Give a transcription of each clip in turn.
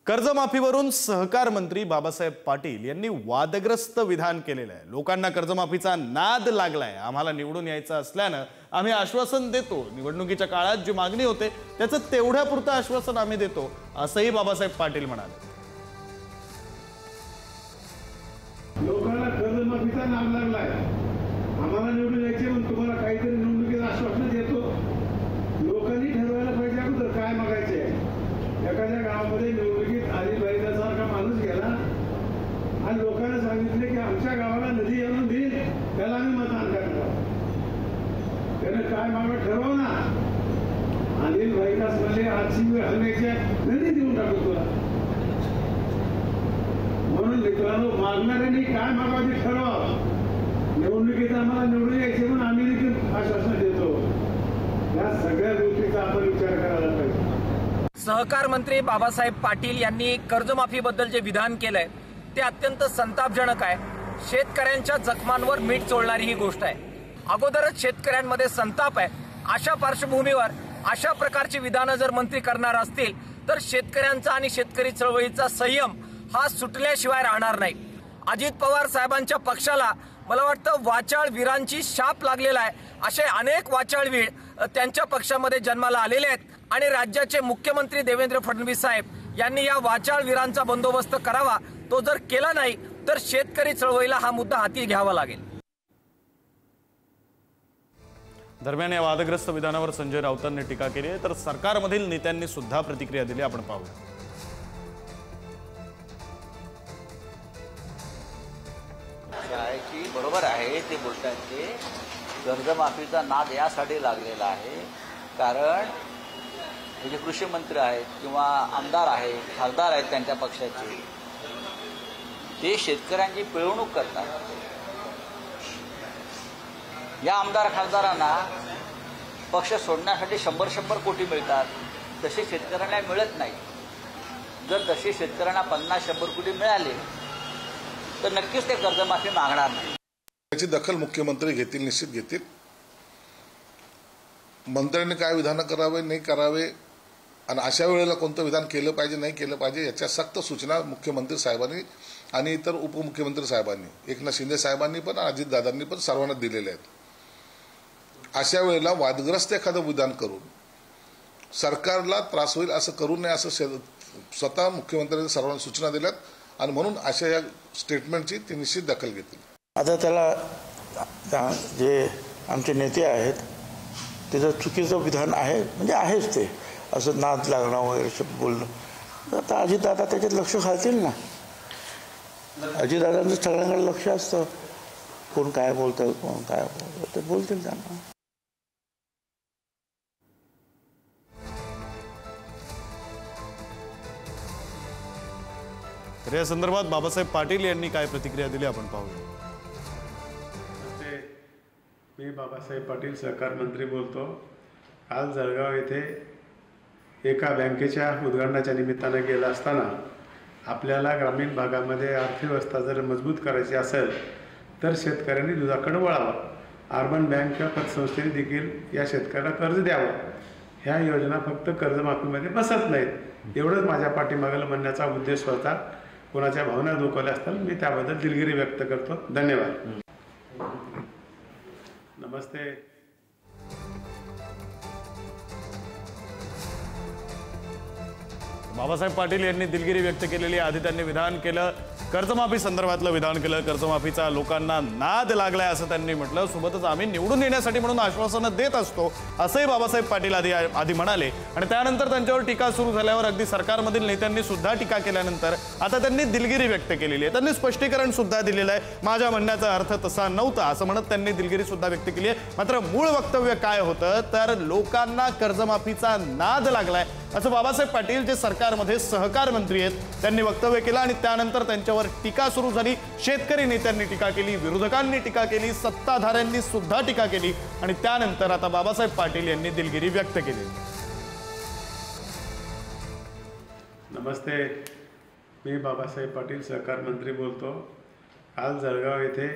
कर्जमाफीवरून सहकार मंत्री बाबासाहेब पाटील यांनी वादग्रस्त विधान केलेलं आहे। लोकांना कर्जमाफीचा नाद लागलाय। आम्हाला निवडून यायचं असल्यानं आम्ही आश्वासन देतो, निवडणुकीच्या काळात जी मागणी होते त्याचं तेवढ्यापुरतं आश्वासन आम्ही देतो, असंही बाबासाहेब पाटील म्हणाले। लोकांना कर्जमाफीचा नाद लागलाय, आम्हाला निवडून यायचे म्हणून तुम्हाला काहीतरी निवडणुकीचं आश्वासन देतो। लोकांनी ठरवायला पाहिजे अगोदर काय मागायचे। एखाद्या गावामध्ये निवडणुकीत आदिलबाईसारखा माणूस गेला आणि लोकांना सांगितले की आमच्या गावाला नदी आणून देईल, त्याला आम्ही मतदान करणार। त्याने काय मागं ठरव ना, आदिलबाईकास म्हणले आजची वेळ हलण्याच्या नदी देऊन टाकू तुला। म्हणून मित्रांनो, मागणाऱ्यांनी काय मागावे ठरवा। निवडणुकीत आम्हाला निवडून यायचे म्हणून आम्ही देखील आश्वासन देतो। या सगळ्या गोष्टीचा आपण विचार करायला पाहिजे। सहकार मंत्री बाबासाहेब पाटील यांनी कर्जमाफीबद्दल जे विधान केलंय ते अत्यंत संतापजनक आहे। शेतकऱ्यांच्या जखमांवर मीठ चोळणारी ही गोष्ट आहे। अगोदरच शेतकऱ्यांमध्ये संताप आहे, अशा पार्श्वभूमीवर अशा प्रकारची विधानं जर मंत्री करणार असतील तर शेतकऱ्यांचा आणि शेतकरी चळवळीचा संयम हा सुटल्याशिवाय राहणार नाही। अजित पवार साहेबांच्या पक्षाला मला वाटतं वाचाळ वीरांची शाप लागलेला आहे। असे अनेक वाचाळ वीर त्यांच्या पक्षामध्ये जन्माला आलेले आहेत आणि राज्याचे मुख्यमंत्री देवेंद्र फडणवीस साहेब यांनी या वाचाळ वीरांचा बंदोबस्त करावा। तो जर केला नाही तर शेतकरी चळवळीला हा मुद्दा हाती घ्यावा लागेल। दरम्यान या वादग्रस्त विधानावर संजय राऊतांनी टीका केली आहे, तर सरकारमधील नेत्यांनी सुद्धा प्रतिक्रिया दिली। आपण पाहूया। बरोबर आहे ते बोलतात ते कर्जमाफीचा नाद यासाठी लागलेला आहे कारण हे जे कृषी मंत्री आहेत किंवा आमदार आहेत, खासदार आहेत त्यांच्या पक्षाचे, ते शेतकऱ्यांची पिळवणूक करतात। या आमदार खासदारांना पक्ष सोडण्यासाठी 100 कोटी मिळतात, तसे शेतकऱ्यांना मिळत नाही। जर तसे शेतकऱ्यांना 50-100 कोटी मिळाले तर नक्कीच ते कर्जमाफी मागणार नाही। त्याची दखल मुख्यमंत्री घेतील, निश्चित घेतील। मंत्र्यांनी काय विधान करावे नाही करावे आणि अशा वेळेला कोणतं विधान केलं पाहिजे नाही केलं पाहिजे याच्या सक्त सूचना मुख्यमंत्री साहेबांनी आणि इतर उपमुख्यमंत्री साहेबांनी, एकनाथ शिंदे साहेबांनी पण अजितदादांनी पण सर्वांना दिलेले आहेत। अशा वेळेला वादग्रस्त एखादं विधान करून सरकारला त्रास होईल असं करू नये असं स्वतः मुख्यमंत्र्यांनी सर्वांना सूचना दिल्यात आणि म्हणून अशा या स्टेटमेंटची ते निश्चित दखल घेतील। आता त्याला जे आमचे नेते आहेत त्याचं चुकीचं विधान आहे, म्हणजे आहेच ते, असं नाद लागणं वगैरे शब्द बोलणं। आता अजितदादा त्याच्यात लक्ष घालतील ना। अजितदादांचं सगळ्यांकडे लक्ष असतं, कोण काय बोलतं कोण काय बोलतं ते बोलतील त्यांना। तर या संदर्भात बाबासाहेब पाटील यांनी काय प्रतिक्रिया दिली आपण पाहूया। मी बाबासाहेब पाटील सहकार मंत्री बोलतो। काल जळगाव येथे एका बँकेच्या उद्घाटनाच्या निमित्ताने गेला असताना आपल्याला ग्रामीण भागामध्ये अर्थव्यवस्था जर मजबूत करायची असेल तर शेतकऱ्यांनी दुधाकडे वळावं। अर्बन बँक पतसंस्थेने देखील या शेतकऱ्याला कर्ज द्यावं। ह्या योजना फक्त कर्जमाफीमध्ये बसत नाहीत, एवढंच माझ्या पाठीमागं म्हणण्याचा उद्देश होता। कोणाच्या भावना दुखावल्या असतील मी त्याबद्दल दिलगिरी व्यक्त करतो। धन्यवाद। नमस्ते। बाबासाहेब पाटील यांनी दिलगिरी व्यक्त केलेली। आधी त्यांनी विधान केलं, कर्जमाफी संदर्भातलं विधान केलं। कर्जमाफीचा लोकांना नाद लागलाय असं त्यांनी म्हटलं। सोबतच आम्ही निवडून येण्यासाठी म्हणून आश्वासनं देत असतो असंही बाबासाहेब पाटील आधी म्हणाले। आणि त्यानंतर त्यांच्यावर टीका सुरू झाल्यावर अगदी सरकारमधील नेत्यांनी सुद्धा टीका केल्यानंतर आता त्यांनी दिलगिरी व्यक्त केलेली आहे। त्यांनी स्पष्टीकरण सुद्धा दिलेलं आहे। माझ्या म्हणण्याचा अर्थ तसा नव्हता असं म्हणत त्यांनी दिलगिरी सुद्धा व्यक्त केली आहे। मात्र मूळ वक्तव्य काय होतं तर लोकांना कर्जमाफीचा नाद लागलाय असं बाबासाहेब पाटील जे सरकारमध्ये सहकार मंत्री आहेत त्यांनी वक्तव्य केलं। आणि त्यानंतर त्यांच्यावर टीका सुरू झाली। शेतकरी नेत्यांनी टीका केली, विरोधकांनी टीका केली, सत्ताधाऱ्यांनी सुद्धा टीका केली आणि त्यानंतर आता बाबासाहेब पाटील यांनी दिलगिरी व्यक्त केली। नमस्ते। मी बाबासाहेब पाटील सहकार मंत्री बोलतो। काल जळगाव येथे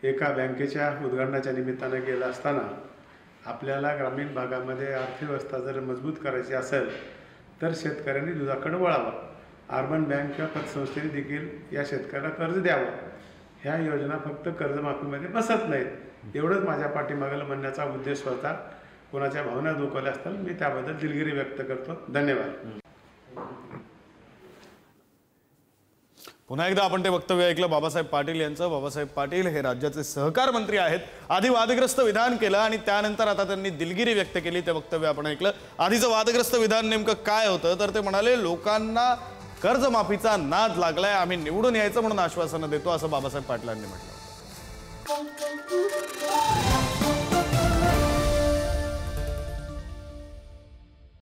एका बँकेच्या उद्घाटनाच्या निमित्ताने गेला असताना आपल्याला ग्रामीण भागामध्ये अर्थव्यवस्था जर मजबूत करायची असेल तर शेतकऱ्यांनी दुधाकडे वळावं. अर्बन बँक किंवा पतसंस्थेने देखील या शेतकऱ्याला कर्ज द्यावं. ह्या योजना फक्त कर्जमाफीमध्ये बसत नाहीत. एवढंच माझ्या पाठीमागेला म्हणण्याचा उद्देश होता. कोणाच्या भावना दुखावल्या असताना मी त्याबद्दल दिलगिरी व्यक्त करतो. धन्यवाद. पुन्हा एकदा आपण ते वक्तव्य ऐकलं बाबासाहेब पाटील यांचं. बाबासाहेब पाटील हे राज्याचे सहकार मंत्री आहेत. आधी वादग्रस्त विधान केलं आणि त्यानंतर आता त्यांनी दिलगिरी व्यक्त केली. ते वक्तव्य आपण ऐकलं. आधीचं वादग्रस्त विधान नेमकं काय होतं तर ते म्हणाले लोकांना कर्जमाफीचा नाद लागलाय, आम्ही निवडून यायचं म्हणून आश्वासनं देतो असं बाबासाहेब पाटलांनी म्हटलं.